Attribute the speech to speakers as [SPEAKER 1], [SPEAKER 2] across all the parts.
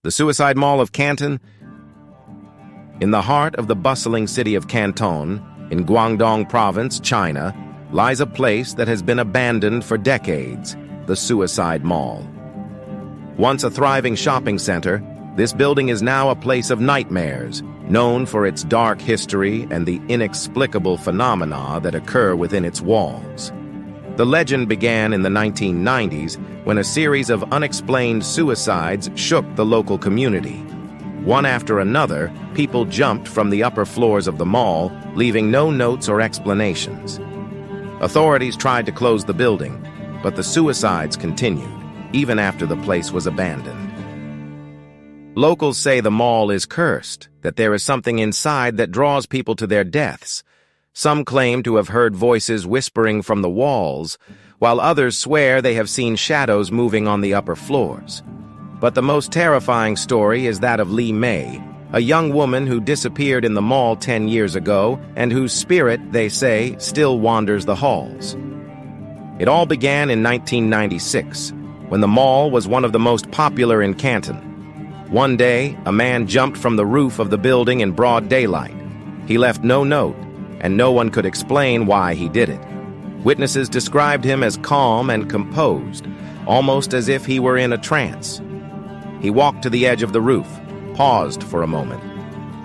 [SPEAKER 1] The Suicide Mall of Canton. In the heart of the bustling city of Canton, in Guangdong Province, China, lies a place that has been abandoned for decades, the Suicide Mall. Once a thriving shopping center, this building is now a place of nightmares, known for its dark history and the inexplicable phenomena that occur within its walls. The legend began in the 1990s when a series of unexplained suicides shook the local community. One after another, people jumped from the upper floors of the mall, leaving no notes or explanations. Authorities tried to close the building, but the suicides continued, even after the place was abandoned. Locals say the mall is cursed, that there is something inside that draws people to their deaths. Some claim to have heard voices whispering from the walls, while others swear they have seen shadows moving on the upper floors. But the most terrifying story is that of Li Mei, a young woman who disappeared in the mall 10 years ago and whose spirit, they say, still wanders the halls. It all began in 1996, when the mall was one of the most popular in Canton. One day, a man jumped from the roof of the building in broad daylight. He left no note, and no one could explain why he did it. Witnesses described him as calm and composed, almost as if he were in a trance. He walked to the edge of the roof, paused for a moment,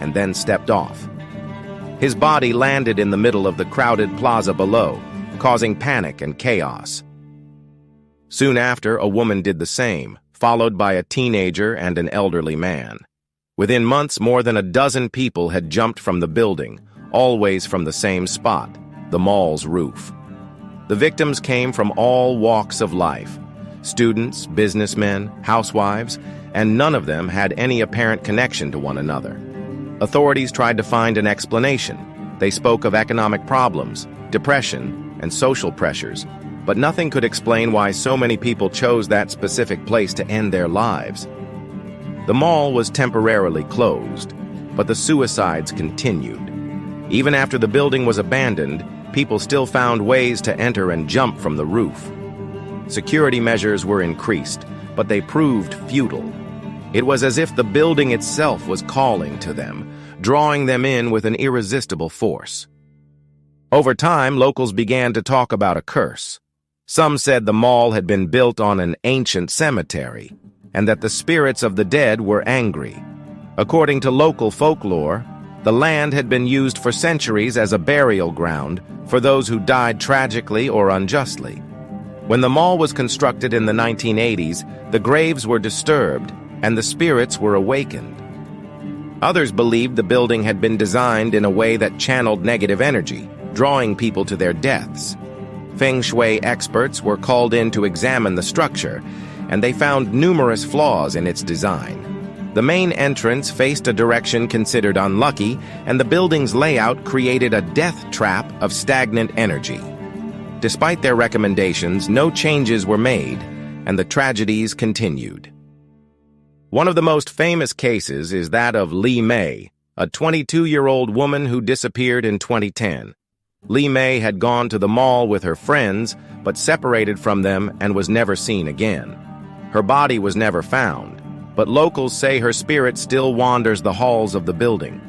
[SPEAKER 1] and then stepped off. His body landed in the middle of the crowded plaza below, causing panic and chaos. Soon after, a woman did the same, followed by a teenager and an elderly man. Within months, more than a dozen people had jumped from the building, always from the same spot, the mall's roof. The victims came from all walks of life, students, businessmen, housewives, and none of them had any apparent connection to one another. Authorities tried to find an explanation. They spoke of economic problems, depression, and social pressures, but nothing could explain why so many people chose that specific place to end their lives. The mall was temporarily closed, but the suicides continued. Even after the building was abandoned, people still found ways to enter and jump from the roof. Security measures were increased, but they proved futile. It was as if the building itself was calling to them, drawing them in with an irresistible force. Over time, locals began to talk about a curse. Some said the mall had been built on an ancient cemetery, and that the spirits of the dead were angry. According to local folklore, the land had been used for centuries as a burial ground for those who died tragically or unjustly. When the mall was constructed in the 1980s, the graves were disturbed and the spirits were awakened. Others believed the building had been designed in a way that channeled negative energy, drawing people to their deaths. Feng Shui experts were called in to examine the structure, and they found numerous flaws in its design. The main entrance faced a direction considered unlucky, and the building's layout created a death trap of stagnant energy. Despite their recommendations, no changes were made, and the tragedies continued. One of the most famous cases is that of Li Mei, a 22-year-old woman who disappeared in 2010. Li Mei had gone to the mall with her friends, but separated from them and was never seen again. Her body was never found, but locals say her spirit still wanders the halls of the building.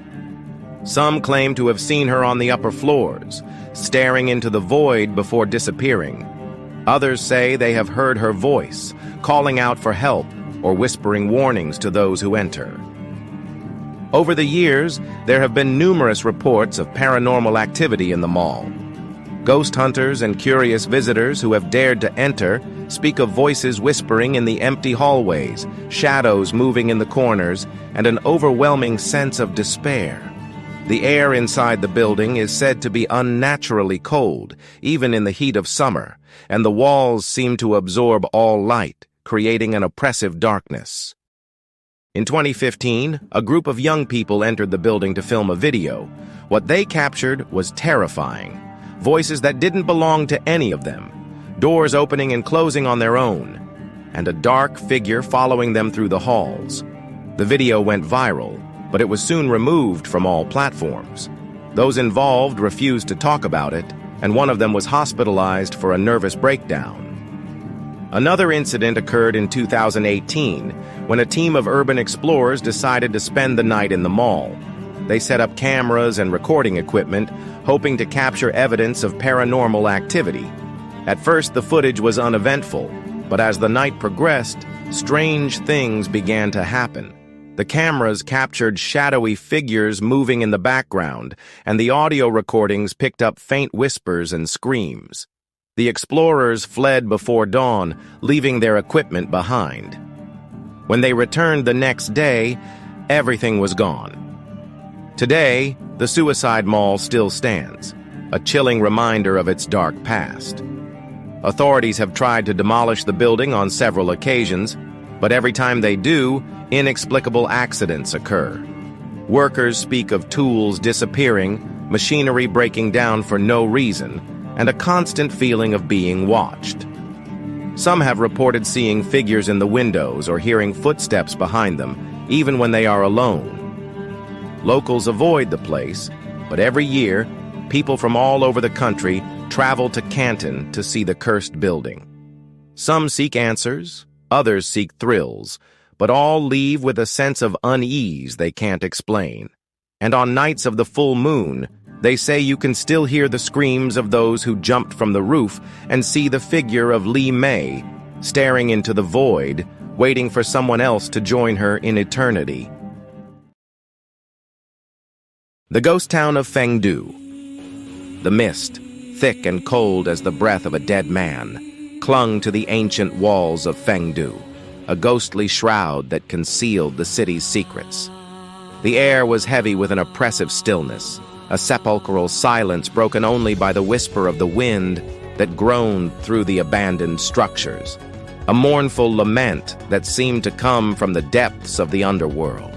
[SPEAKER 1] Some claim to have seen her on the upper floors, staring into the void before disappearing. Others say they have heard her voice, calling out for help or whispering warnings to those who enter. Over the years, there have been numerous reports of paranormal activity in the mall. Ghost hunters and curious visitors who have dared to enter speak of voices whispering in the empty hallways, shadows moving in the corners, and an overwhelming sense of despair. The air inside the building is said to be unnaturally cold, even in the heat of summer, and the walls seem to absorb all light, creating an oppressive darkness. In 2015, a group of young people entered the building to film a video. What they captured was terrifying. Voices that didn't belong to any of them, doors opening and closing on their own, and a dark figure following them through the halls. The video went viral, but it was soon removed from all platforms. Those involved refused to talk about it, and one of them was hospitalized for a nervous breakdown. Another incident occurred in 2018 when a team of urban explorers decided to spend the night in the mall. They set up cameras and recording equipment, hoping to capture evidence of paranormal activity. At first, the footage was uneventful, but as the night progressed, strange things began to happen. The cameras captured shadowy figures moving in the background, and the audio recordings picked up faint whispers and screams. The explorers fled before dawn, leaving their equipment behind. When they returned the next day, everything was gone. Today, the Suicide Mall still stands, a chilling reminder of its dark past. Authorities have tried to demolish the building on several occasions, but every time they do, inexplicable accidents occur. Workers speak of tools disappearing, machinery breaking down for no reason, and a constant feeling of being watched. Some have reported seeing figures in the windows or hearing footsteps behind them, even when they are alone. Locals avoid the place, but every year, people from all over the country travel to Canton to see the cursed building. Some seek answers, others seek thrills, but all leave with a sense of unease they can't explain. And on nights of the full moon, they say you can still hear the screams of those who jumped from the roof and see the figure of Li Mei staring into the void, waiting for someone else to join her in eternity. The ghost town of Fengdu. The mist, thick and cold as the breath of a dead man, clung to the ancient walls of Fengdu, a ghostly shroud that concealed the city's secrets. The air was heavy with an oppressive stillness, a sepulchral silence broken only by the whisper of the wind that groaned through the abandoned structures, a mournful lament that seemed to come from the depths of the underworld.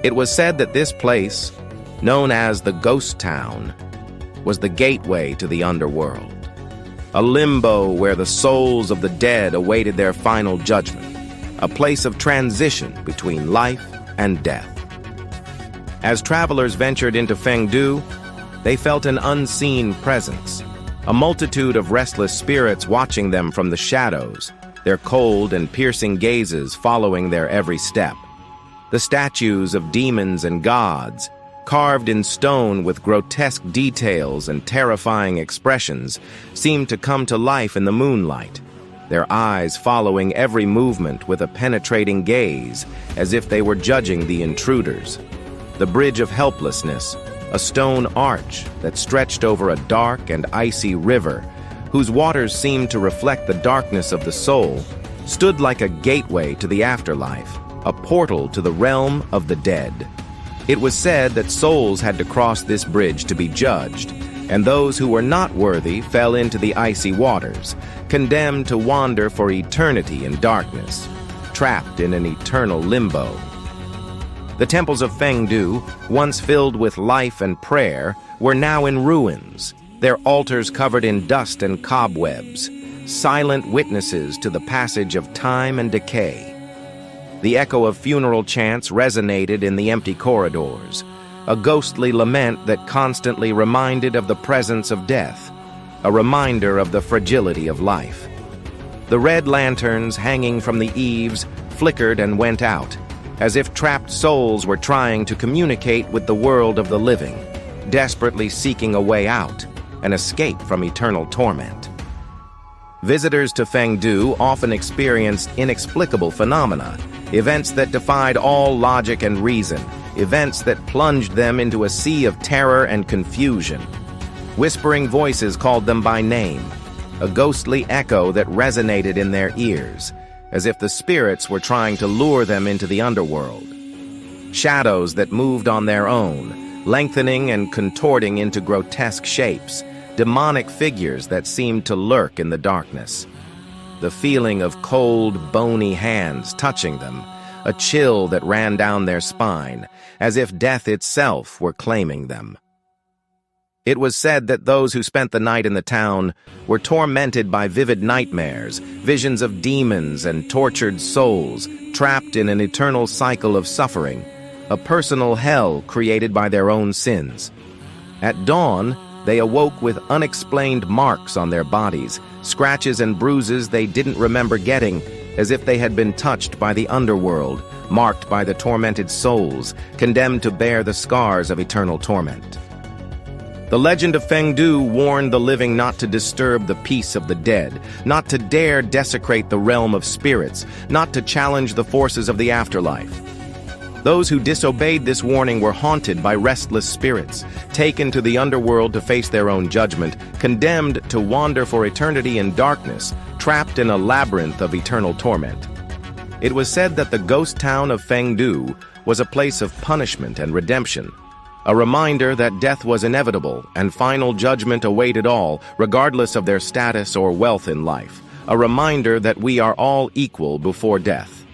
[SPEAKER 1] It was said that this place, known as the Ghost Town, was the gateway to the underworld, a limbo where the souls of the dead awaited their final judgment, a place of transition between life and death. As travelers ventured into Fengdu, they felt an unseen presence, a multitude of restless spirits watching them from the shadows, their cold and piercing gazes following their every step. The statues of demons and gods, carved in stone with grotesque details and terrifying expressions, seemed to come to life in the moonlight, their eyes following every movement with a penetrating gaze, as if they were judging the intruders. The Bridge of Helplessness, a stone arch that stretched over a dark and icy river, whose waters seemed to reflect the darkness of the soul, stood like a gateway to the afterlife, a portal to the realm of the dead. It was said that souls had to cross this bridge to be judged, and those who were not worthy fell into the icy waters, condemned to wander for eternity in darkness, trapped in an eternal limbo. The temples of Fengdu, once filled with life and prayer, were now in ruins, their altars covered in dust and cobwebs, silent witnesses to the passage of time and decay. The echo of funeral chants resonated in the empty corridors, a ghostly lament that constantly reminded of the presence of death, a reminder of the fragility of life. The red lanterns hanging from the eaves flickered and went out, as if trapped souls were trying to communicate with the world of the living, desperately seeking a way out, an escape from eternal torment. Visitors to Fengdu often experienced inexplicable phenomena, events that defied all logic and reason, events that plunged them into a sea of terror and confusion. Whispering voices called them by name, a ghostly echo that resonated in their ears, as if the spirits were trying to lure them into the underworld. Shadows that moved on their own, lengthening and contorting into grotesque shapes, demonic figures that seemed to lurk in the darkness. The feeling of cold, bony hands touching them, a chill that ran down their spine, as if death itself were claiming them. It was said that those who spent the night in the town were tormented by vivid nightmares, visions of demons and tortured souls, trapped in an eternal cycle of suffering, a personal hell created by their own sins. At dawn, they awoke with unexplained marks on their bodies, scratches and bruises they didn't remember getting, as if they had been touched by the underworld, marked by the tormented souls, condemned to bear the scars of eternal torment. The legend of Fengdu warned the living not to disturb the peace of the dead, not to dare desecrate the realm of spirits, not to challenge the forces of the afterlife. Those who disobeyed this warning were haunted by restless spirits, taken to the underworld to face their own judgment, condemned to wander for eternity in darkness, trapped in a labyrinth of eternal torment. It was said that the ghost town of Fengdu was a place of punishment and redemption, a reminder that death was inevitable and final judgment awaited all, regardless of their status or wealth in life, a reminder that we are all equal before death.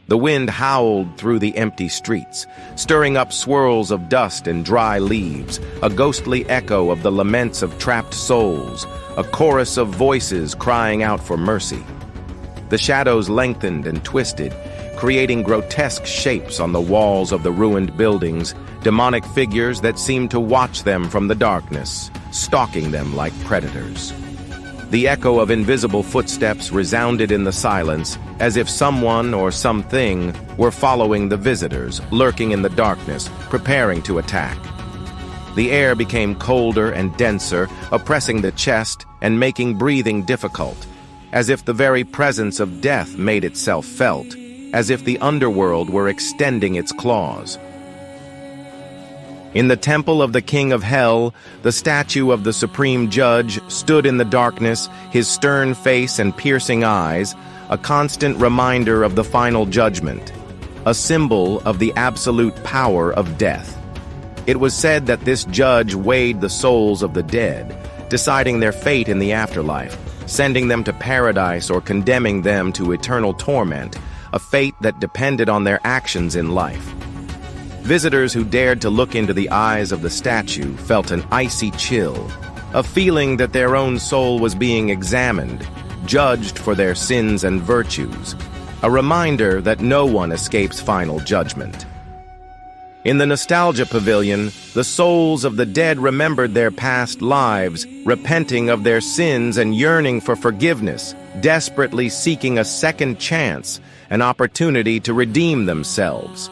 [SPEAKER 1] The wind howled through the empty streets, stirring up swirls of dust and dry leaves, a ghostly echo of the laments of trapped souls, a chorus of voices crying out for mercy. The shadows lengthened and twisted, creating grotesque shapes on the walls of the ruined buildings, demonic figures that seemed to watch them from the darkness, stalking them like predators. The echo of invisible footsteps resounded in the silence, as if someone or something were following the visitors, lurking in the darkness, preparing to attack. The air became colder and denser, oppressing the chest and making breathing difficult, as if the very presence of death made itself felt, as if the underworld were extending its claws. In the temple of the King of Hell, the statue of the Supreme Judge stood in the darkness, his stern face and piercing eyes, a constant reminder of the final judgment, a symbol of the absolute power of death. It was said that this judge weighed the souls of the dead, deciding their fate in the afterlife, sending them to paradise or condemning them to eternal torment, a fate that depended on their actions in life. Visitors who dared to look into the eyes of the statue felt an icy chill, a feeling that their own soul was being examined, judged for their sins and virtues, a reminder that no one escapes final judgment. In the Nostalgia Pavilion, the souls of the dead remembered their past lives, repenting of their sins and yearning for forgiveness, desperately seeking a second chance, an opportunity to redeem themselves.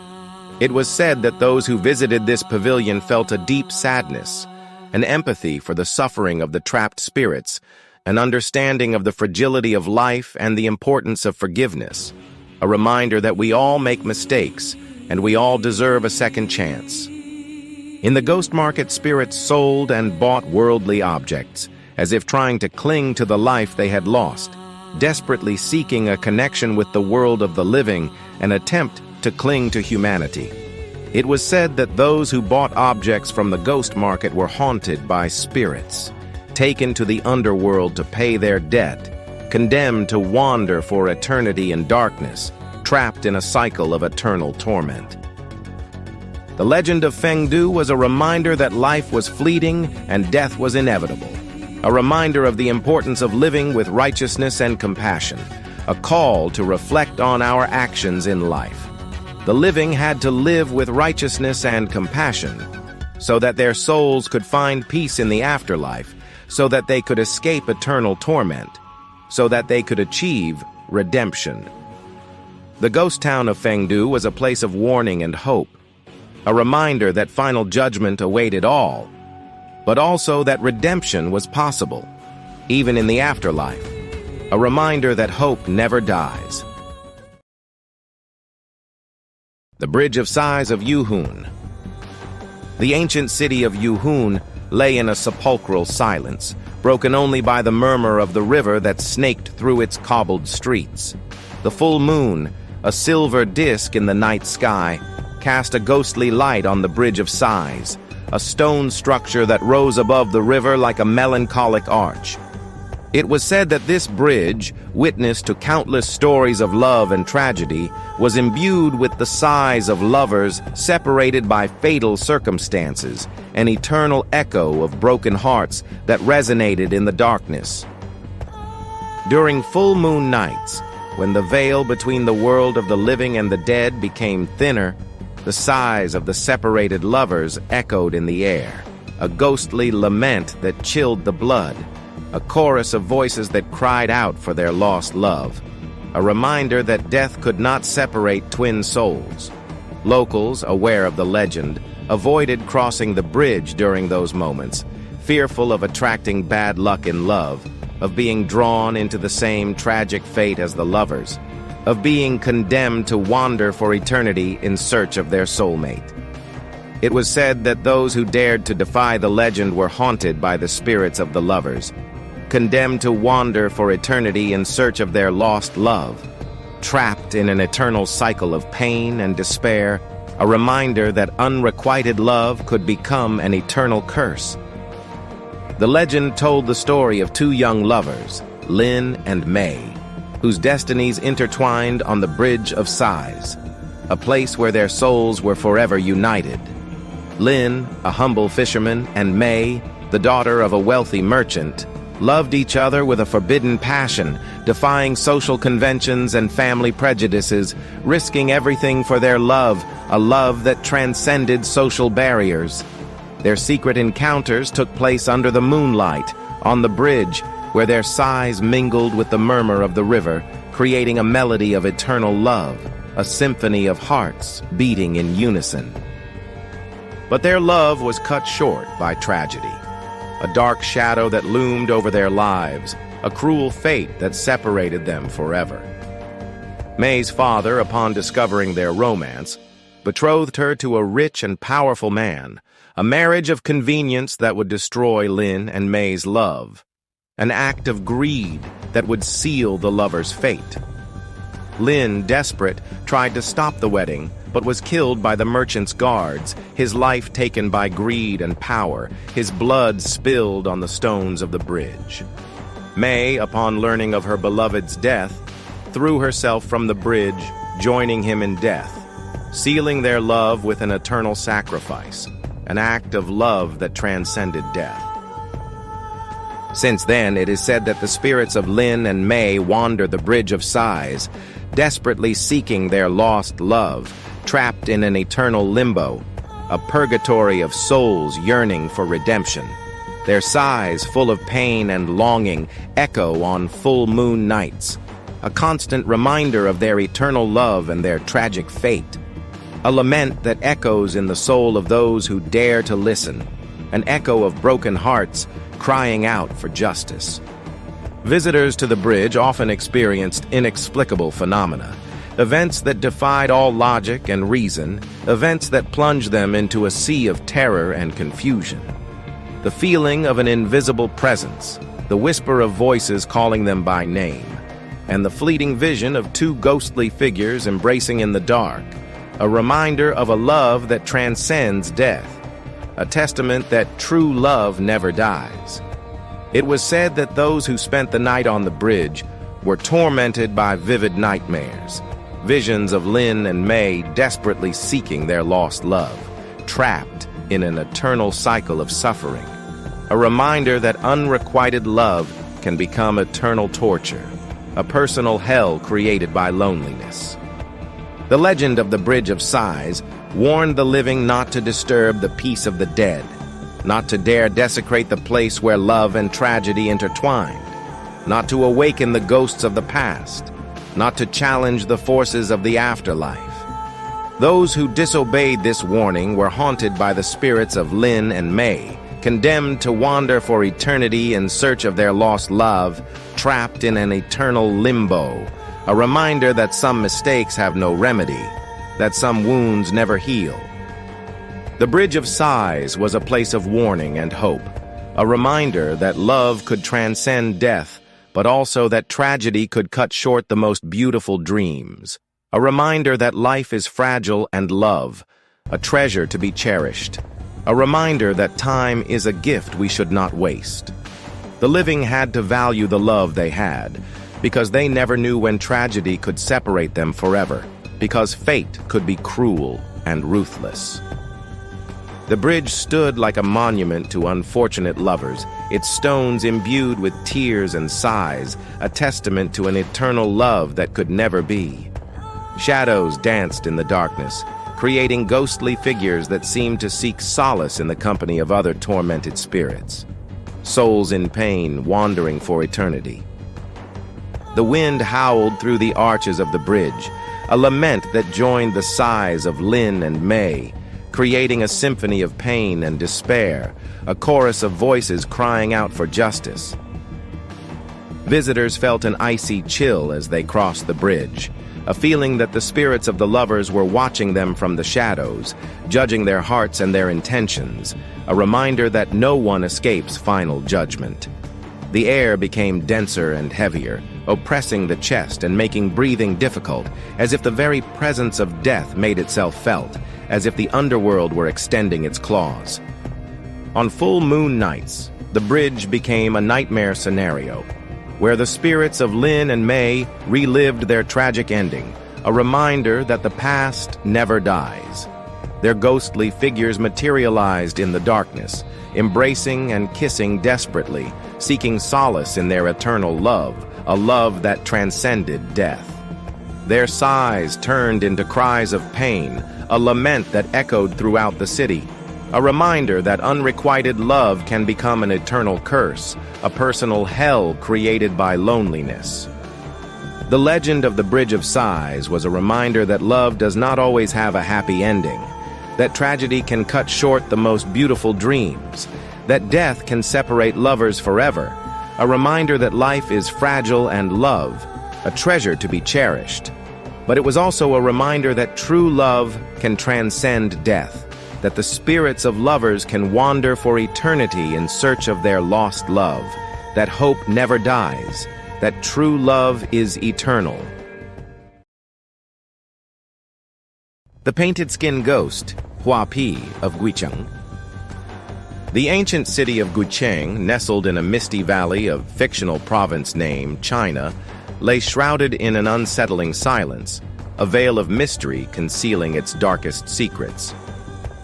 [SPEAKER 1] It was said that those who visited this pavilion felt a deep sadness, an empathy for the suffering of the trapped spirits, an understanding of the fragility of life and the importance of forgiveness, a reminder that we all make mistakes and we all deserve a second chance. In the ghost market, spirits sold and bought worldly objects, as if trying to cling to the life they had lost, desperately seeking a connection with the world of the living, an attempt to cling to humanity. It was said that those who bought objects from the ghost market were haunted by spirits, taken to the underworld to pay their debt, condemned to wander for eternity in darkness, trapped in a cycle of eternal torment. The legend of Fengdu was a reminder that life was fleeting and death was inevitable, a reminder of the importance of living with righteousness and compassion, a call to reflect on our actions in life. The living had to live with righteousness and compassion, so that their souls could find peace in the afterlife, so that they could escape eternal torment, so that they could achieve redemption. The ghost town of Fengdu was a place of warning and hope, a reminder that final judgment awaited all, but also that redemption was possible, even in the afterlife, a reminder that hope never dies. The Bridge of Sighs of Yuhun. The ancient city of Yuhun lay in a sepulchral silence, broken only by the murmur of the river that snaked through its cobbled streets. The full moon, a silver disk in the night sky, cast a ghostly light on the Bridge of Sighs, a stone structure that rose above the river like a melancholic arch. It was said that this bridge, witness to countless stories of love and tragedy, was imbued with the sighs of lovers separated by fatal circumstances, an eternal echo of broken hearts that resonated in the darkness. During full moon nights, when the veil between the world of the living and the dead became thinner, the sighs of the separated lovers echoed in the air, a ghostly lament that chilled the blood. a chorus of voices that cried out for their lost love, a reminder that death could not separate twin souls. Locals, aware of the legend, avoided crossing the bridge during those moments, fearful of attracting bad luck in love, of being drawn into the same tragic fate as the lovers, of being condemned to wander for eternity in search of their soulmate. It was said that those who dared to defy the legend were haunted by the spirits of the lovers, condemned to wander for eternity in search of their lost love, trapped in an eternal cycle of pain and despair, a reminder that unrequited love could become an eternal curse. The legend told the story of two young lovers, Lin and Mei, whose destinies intertwined on the Bridge of Sighs, a place where their souls were forever united. Lin, a humble fisherman, and Mei, the daughter of a wealthy merchant, loved each other with a forbidden passion, defying social conventions and family prejudices, risking everything for their love, a love that transcended social barriers. Their secret encounters took place under the moonlight, on the bridge, where their sighs mingled with the murmur of the river, creating a melody of eternal love, a symphony of hearts beating in unison. But their love was cut short by tragedy. A dark shadow that loomed over their lives, a cruel fate that separated them forever. Mei's father, upon discovering their romance, betrothed her to a rich and powerful man, a marriage of convenience that would destroy Lin and Mei's love, an act of greed that would seal the lovers' fate. Lin, desperate, tried to stop the wedding, but was killed by the merchant's guards, his life taken by greed and power, his blood spilled on the stones of the bridge. Mei, upon learning of her beloved's death, threw herself from the bridge, joining him in death, sealing their love with an eternal sacrifice, an act of love that transcended death. Since then, it is said that the spirits of Lin and Mei wander the Bridge of Sighs, desperately seeking their lost love, trapped in an eternal limbo, a purgatory of souls yearning for redemption. Their sighs, full of pain and longing, echo on full moon nights, a constant reminder of their eternal love and their tragic fate. A lament that echoes in the soul of those who dare to listen, an echo of broken hearts crying out for justice. Visitors to the bridge often experienced inexplicable phenomena, events that defied all logic and reason, events that plunged them into a sea of terror and confusion. The feeling of an invisible presence, the whisper of voices calling them by name, and the fleeting vision of two ghostly figures embracing in the dark, a reminder of a love that transcends death, a testament that true love never dies. It was said that those who spent the night on the bridge were tormented by vivid nightmares, visions of Lin and Mei desperately seeking their lost love, trapped in an eternal cycle of suffering, a reminder that unrequited love can become eternal torture, a personal hell created by loneliness. The legend of the Bridge of Sighs warned the living not to disturb the peace of the dead, not to dare desecrate the place where love and tragedy intertwined, not to awaken the ghosts of the past, not to challenge the forces of the afterlife. Those who disobeyed this warning were haunted by the spirits of Lin and Mei, condemned to wander for eternity in search of their lost love, trapped in an eternal limbo, a reminder that some mistakes have no remedy, that some wounds never heal. The Bridge of Sighs was a place of warning and hope, a reminder that love could transcend death, but also that tragedy could cut short the most beautiful dreams, a reminder that life is fragile and love, a treasure to be cherished, a reminder that time is a gift we should not waste. The living had to value the love they had, because they never knew when tragedy could separate them forever, because fate could be cruel and ruthless. The bridge stood like a monument to unfortunate lovers, its stones imbued with tears and sighs, a testament to an eternal love that could never be. Shadows danced in the darkness, creating ghostly figures that seemed to seek solace in the company of other tormented spirits. souls in pain wandering for eternity. The wind howled through the arches of the bridge, a lament that joined the sighs of Lin and Mei, creating a symphony of pain and despair, a chorus of voices crying out for justice. Visitors felt an icy chill as they crossed the bridge, a feeling that the spirits of the lovers were watching them from the shadows, judging their hearts and their intentions, a reminder that no one escapes final judgment. The air became denser and heavier, oppressing the chest and making breathing difficult, as if the very presence of death made itself felt, as if the underworld were extending its claws. On full moon nights, the bridge became a nightmare scenario, where the spirits of Lin and Mei relived their tragic ending, a reminder that the past never dies. Their ghostly figures materialized in the darkness, embracing and kissing desperately, seeking solace in their eternal love, a love that transcended death. Their sighs turned into cries of pain, a lament that echoed throughout the city, a reminder that unrequited love can become an eternal curse, a personal hell created by loneliness. The legend of the Bridge of Sighs was a reminder that love does not always have a happy ending, that tragedy can cut short the most beautiful dreams, that death can separate lovers forever, a reminder that life is fragile and love, a treasure to be cherished. But it was also a reminder that true love can transcend death, that the spirits of lovers can wander for eternity in search of their lost love, that hope never dies, that true love is eternal. The Painted Skin Ghost, Hua Pi of Guicheng. The ancient city of Guicheng, nestled in a misty valley of fictional province named China, lay shrouded in an unsettling silence, a veil of mystery concealing its darkest secrets.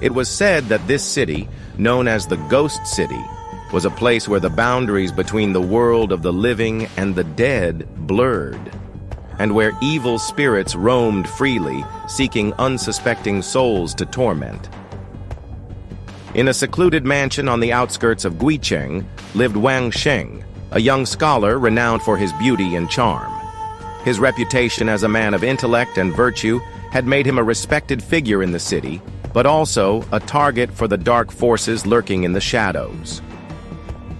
[SPEAKER 1] It was said that this city, known as the Ghost City, was a place where the boundaries between the world of the living and the dead blurred, and where evil spirits roamed freely, seeking unsuspecting souls to torment. In a secluded mansion on the outskirts of Guicheng lived Wang Sheng, a young scholar renowned for his beauty and charm. His reputation as a man of intellect and virtue had made him a respected figure in the city, but also a target for the dark forces lurking in the shadows.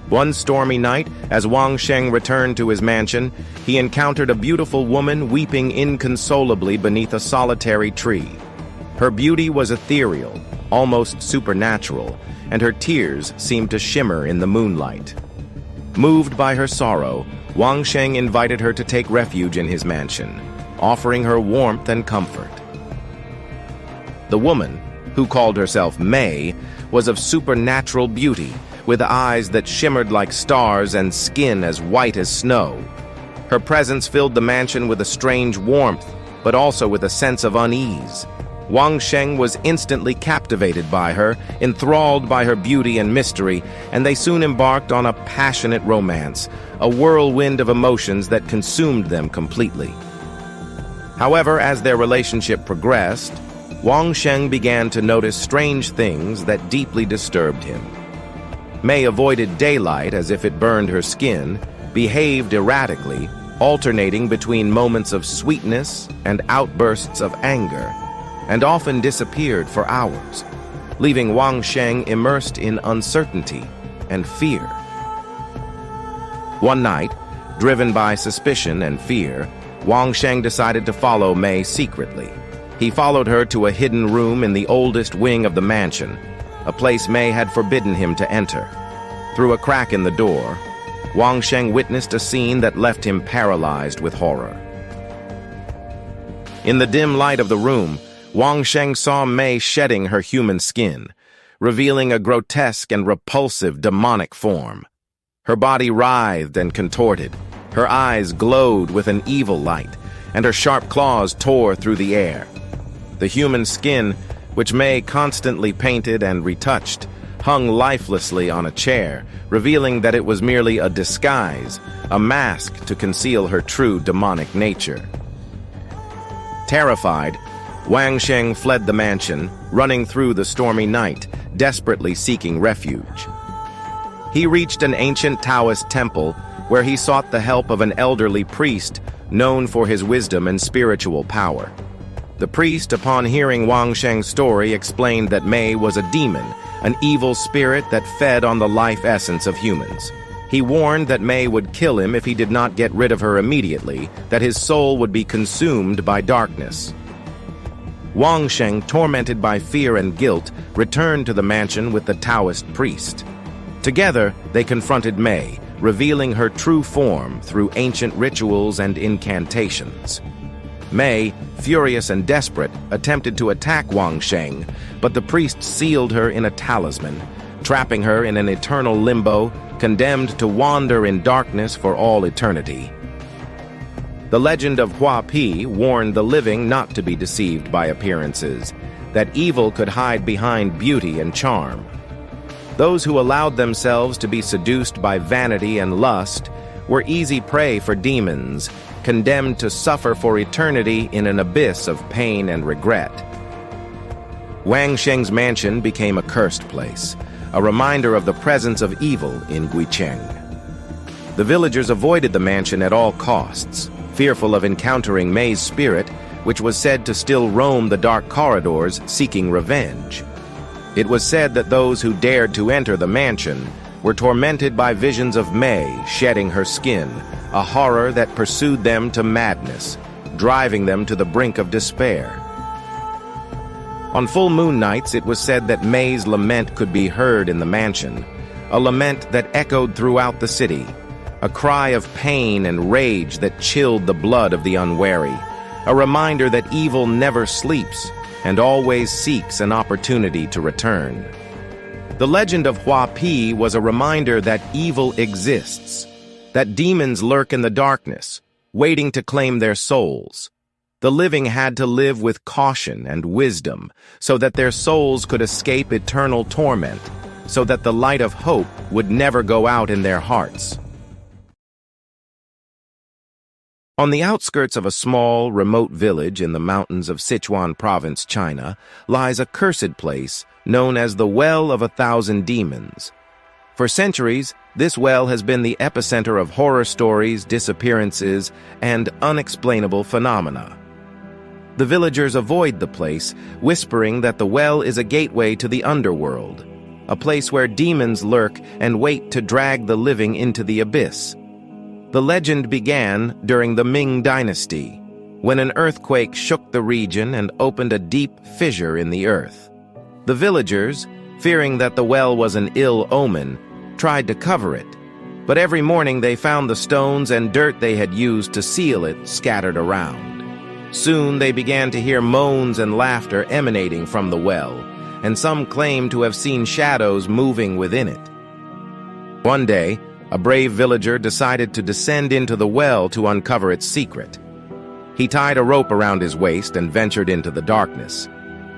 [SPEAKER 1] One stormy night, as Wang Sheng returned to his mansion, he encountered a beautiful woman weeping inconsolably beneath a solitary tree. Her beauty was ethereal, almost supernatural, and her tears seemed to shimmer in the moonlight. Moved by her sorrow, Wang Sheng invited her to take refuge in his mansion, offering her warmth and comfort. The woman, who called herself Mei, was of supernatural beauty, with eyes that shimmered like stars and skin as white as snow. Her presence filled the mansion with a strange warmth, but also with a sense of unease. Wang Sheng was instantly captivated by her, enthralled by her beauty and mystery, and they soon embarked on a passionate romance, a whirlwind of emotions that consumed them completely. However, as their relationship progressed, Wang Sheng began to notice strange things that deeply disturbed him. Mei avoided daylight as if it burned her skin, behaved erratically, alternating between moments of sweetness and outbursts of anger, and often disappeared for hours, leaving Wang Sheng immersed in uncertainty and fear. One night, driven by suspicion and fear, Wang Sheng decided to follow Mei secretly. He followed her to a hidden room in the oldest wing of the mansion, a place Mei had forbidden him to enter. Through a crack in the door, Wang Sheng witnessed a scene that left him paralyzed with horror. In the dim light of the room, Wang Sheng saw Mei shedding her human skin, revealing a grotesque and repulsive demonic form. Her body writhed and contorted, her eyes glowed with an evil light, and her sharp claws tore through the air. The human skin, which Mei constantly painted and retouched, hung lifelessly on a chair, revealing that it was merely a disguise, a mask to conceal her true demonic nature. Terrified, Wang Sheng fled the mansion, running through the stormy night, desperately seeking refuge. He reached an ancient Taoist temple where he sought the help of an elderly priest known for his wisdom and spiritual power. The priest, upon hearing Wang Sheng's story, explained that Mei was a demon, an evil spirit that fed on the life essence of humans. He warned that Mei would kill him if he did not get rid of her immediately, that his soul would be consumed by darkness. Wang Sheng, tormented by fear and guilt, returned to the mansion with the Taoist priest. Together, they confronted Mei, revealing her true form through ancient rituals and incantations. Mei, furious and desperate, attempted to attack Wang Sheng, but the priest sealed her in a talisman, trapping her in an eternal limbo, condemned to wander in darkness for all eternity. The legend of Hua Pi warned the living not to be deceived by appearances, that evil could hide behind beauty and charm. Those who allowed themselves to be seduced by vanity and lust were easy prey for demons, condemned to suffer for eternity in an abyss of pain and regret. Wang Sheng's mansion became a cursed place, a reminder of the presence of evil in Guicheng. The villagers avoided the mansion at all costs, fearful of encountering Mei's spirit, which was said to still roam the dark corridors seeking revenge. It was said that those who dared to enter the mansion were tormented by visions of Mei shedding her skin, a horror that pursued them to madness, driving them to the brink of despair. On full moon nights, it was said that Mei's lament could be heard in the mansion, a lament that echoed throughout the city, a cry of pain and rage that chilled the blood of the unwary, a reminder that evil never sleeps and always seeks an opportunity to return. The legend of Hua Pi was a reminder that evil exists, that demons lurk in the darkness, waiting to claim their souls. The living had to live with caution and wisdom so that their souls could escape eternal torment, so that the light of hope would never go out in their hearts. On the outskirts of a small, remote village in the mountains of Sichuan Province, China, lies a cursed place known as the Well of 1,000 Demons. For centuries, this well has been the epicenter of horror stories, disappearances, and unexplainable phenomena. The villagers avoid the place, whispering that the well is a gateway to the underworld, a place where demons lurk and wait to drag the living into the abyss. The legend began during the Ming Dynasty, when an earthquake shook the region and opened a deep fissure in the earth. The villagers, fearing that the well was an ill omen, tried to cover it, but every morning they found the stones and dirt they had used to seal it scattered around. Soon they began to hear moans and laughter emanating from the well, and some claimed to have seen shadows moving within it. One day, a brave villager decided to descend into the well to uncover its secret. He tied a rope around his waist and ventured into the darkness.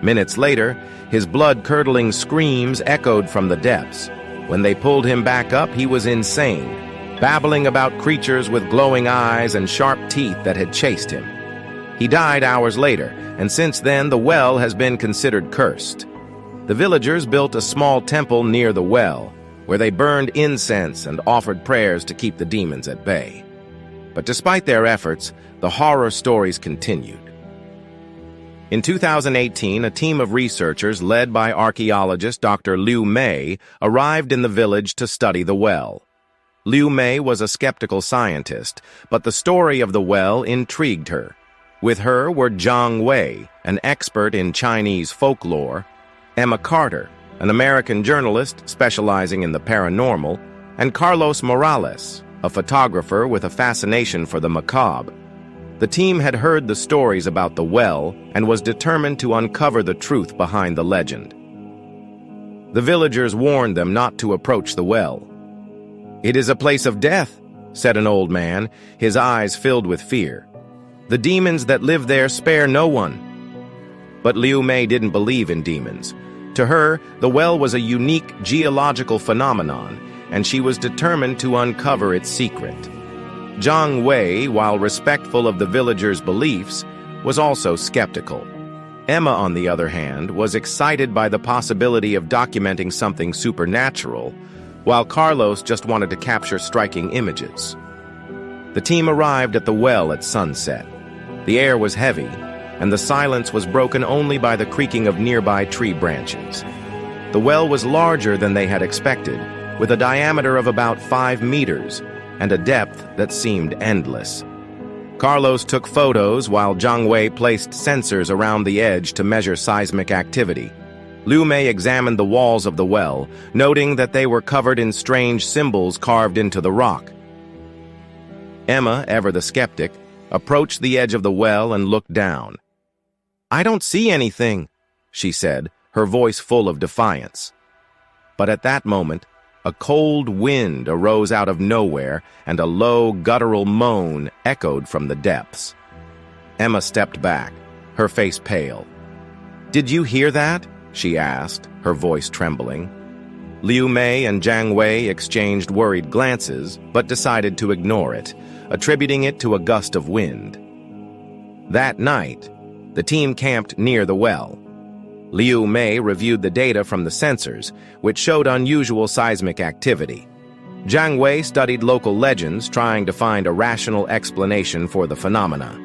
[SPEAKER 1] Minutes later, his blood-curdling screams echoed from the depths. When they pulled him back up, he was insane, babbling about creatures with glowing eyes and sharp teeth that had chased him. He died hours later, and since then the well has been considered cursed. The villagers built a small temple near the well, where they burned incense and offered prayers to keep the demons at bay. But despite their efforts, the horror stories continued. In 2018, a team of researchers led by archaeologist Dr. Liu Mei arrived in the village to study the well. Liu Mei was a skeptical scientist, but the story of the well intrigued her. With her were Zhang Wei, an expert in Chinese folklore, Emma Carter, an American journalist specializing in the paranormal, and Carlos Morales, a photographer with a fascination for the macabre. The team had heard the stories about the well and was determined to uncover the truth behind the legend. The villagers warned them not to approach the well. "It is a place of death," said an old man, his eyes filled with fear. "The demons that live there spare no one." But Liu Mei didn't believe in demons. To her, the well was a unique geological phenomenon, and she was determined to uncover its secret. Zhang Wei, while respectful of the villagers' beliefs, was also skeptical. Emma, on the other hand, was excited by the possibility of documenting something supernatural, while Carlos just wanted to capture striking images. The team arrived at the well at sunset. The air was heavy, and the silence was broken only by the creaking of nearby tree branches. The well was larger than they had expected, with a diameter of about 5 meters and a depth that seemed endless. Carlos took photos while Zhang Wei placed sensors around the edge to measure seismic activity. Liu Mei examined the walls of the well, noting that they were covered in strange symbols carved into the rock. Emma, ever the skeptic, approached the edge of the well and looked down. "I don't see anything," she said, her voice full of defiance. But at that moment, a cold wind arose out of nowhere, and a low, guttural moan echoed from the depths. Emma stepped back, her face pale. "Did you hear that?" she asked, her voice trembling. Liu Mei and Zhang Wei exchanged worried glances, but decided to ignore it, attributing it to a gust of wind. That night, the team camped near the well. Liu Mei reviewed the data from the sensors, which showed unusual seismic activity. Zhang Wei studied local legends, trying to find a rational explanation for the phenomena.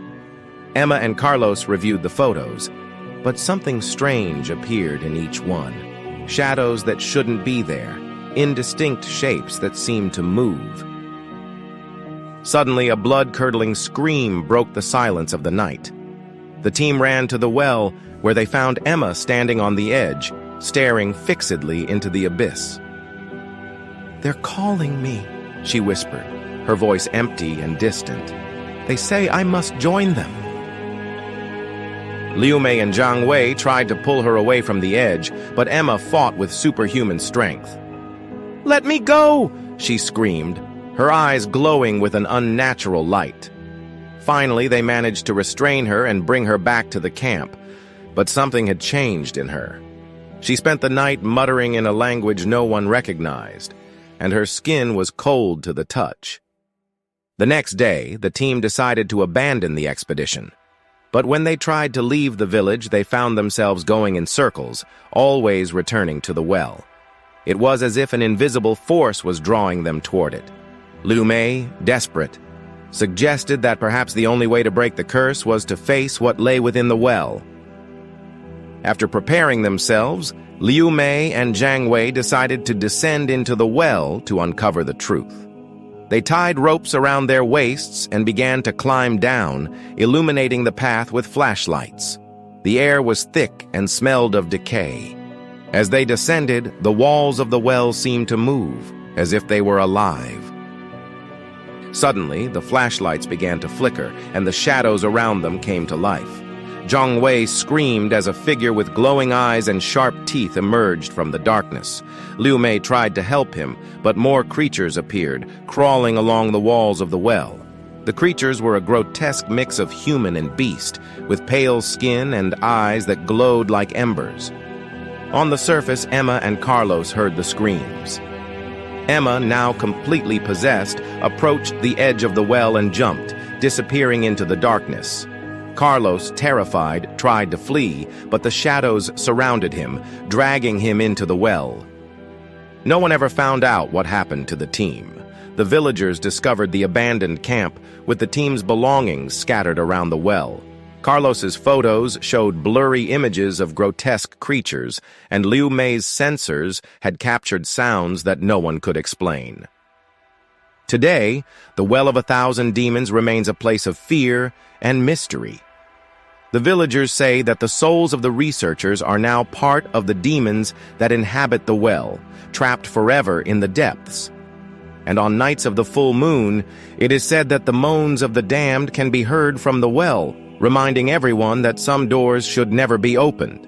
[SPEAKER 1] Emma and Carlos reviewed the photos, but something strange appeared in each one. Shadows that shouldn't be there, indistinct shapes that seemed to move. Suddenly, a blood-curdling scream broke the silence of the night. The team ran to the well, where they found Emma standing on the edge, staring fixedly into the abyss. "They're calling me," she whispered, her voice empty and distant. "They say I must join them." Liu Mei and Zhang Wei tried to pull her away from the edge, but Emma fought with superhuman strength. "Let me go!" she screamed, her eyes glowing with an unnatural light. Finally, they managed to restrain her and bring her back to the camp, but something had changed in her. She spent the night muttering in a language no one recognized, and her skin was cold to the touch. The next day, the team decided to abandon the expedition. But when they tried to leave the village, they found themselves going in circles, always returning to the well. It was as if an invisible force was drawing them toward it. Liu Mei, desperate, suggested that perhaps the only way to break the curse was to face what lay within the well. After preparing themselves, Liu Mei and Zhang Wei decided to descend into the well to uncover the truth. They tied ropes around their waists and began to climb down, illuminating the path with flashlights. The air was thick and smelled of decay. As they descended, the walls of the well seemed to move, as if they were alive. Suddenly, the flashlights began to flicker, and the shadows around them came to life. Zhang Wei screamed as a figure with glowing eyes and sharp teeth emerged from the darkness. Liu Mei tried to help him, but more creatures appeared, crawling along the walls of the well. The creatures were a grotesque mix of human and beast, with pale skin and eyes that glowed like embers. On the surface, Emma and Carlos heard the screams. Emma, now completely possessed, approached the edge of the well and jumped, disappearing into the darkness. Carlos, terrified, tried to flee, but the shadows surrounded him, dragging him into the well. No one ever found out what happened to the team. The villagers discovered the abandoned camp, with the team's belongings scattered around the well. Carlos's photos showed blurry images of grotesque creatures, and Liu Mei's sensors had captured sounds that no one could explain. Today, the Well of 1,000 Demons remains a place of fear and mystery. The villagers say that the souls of the researchers are now part of the demons that inhabit the well, trapped forever in the depths. And on nights of the full moon, it is said that the moans of the damned can be heard from the well, reminding everyone that some doors should never be opened.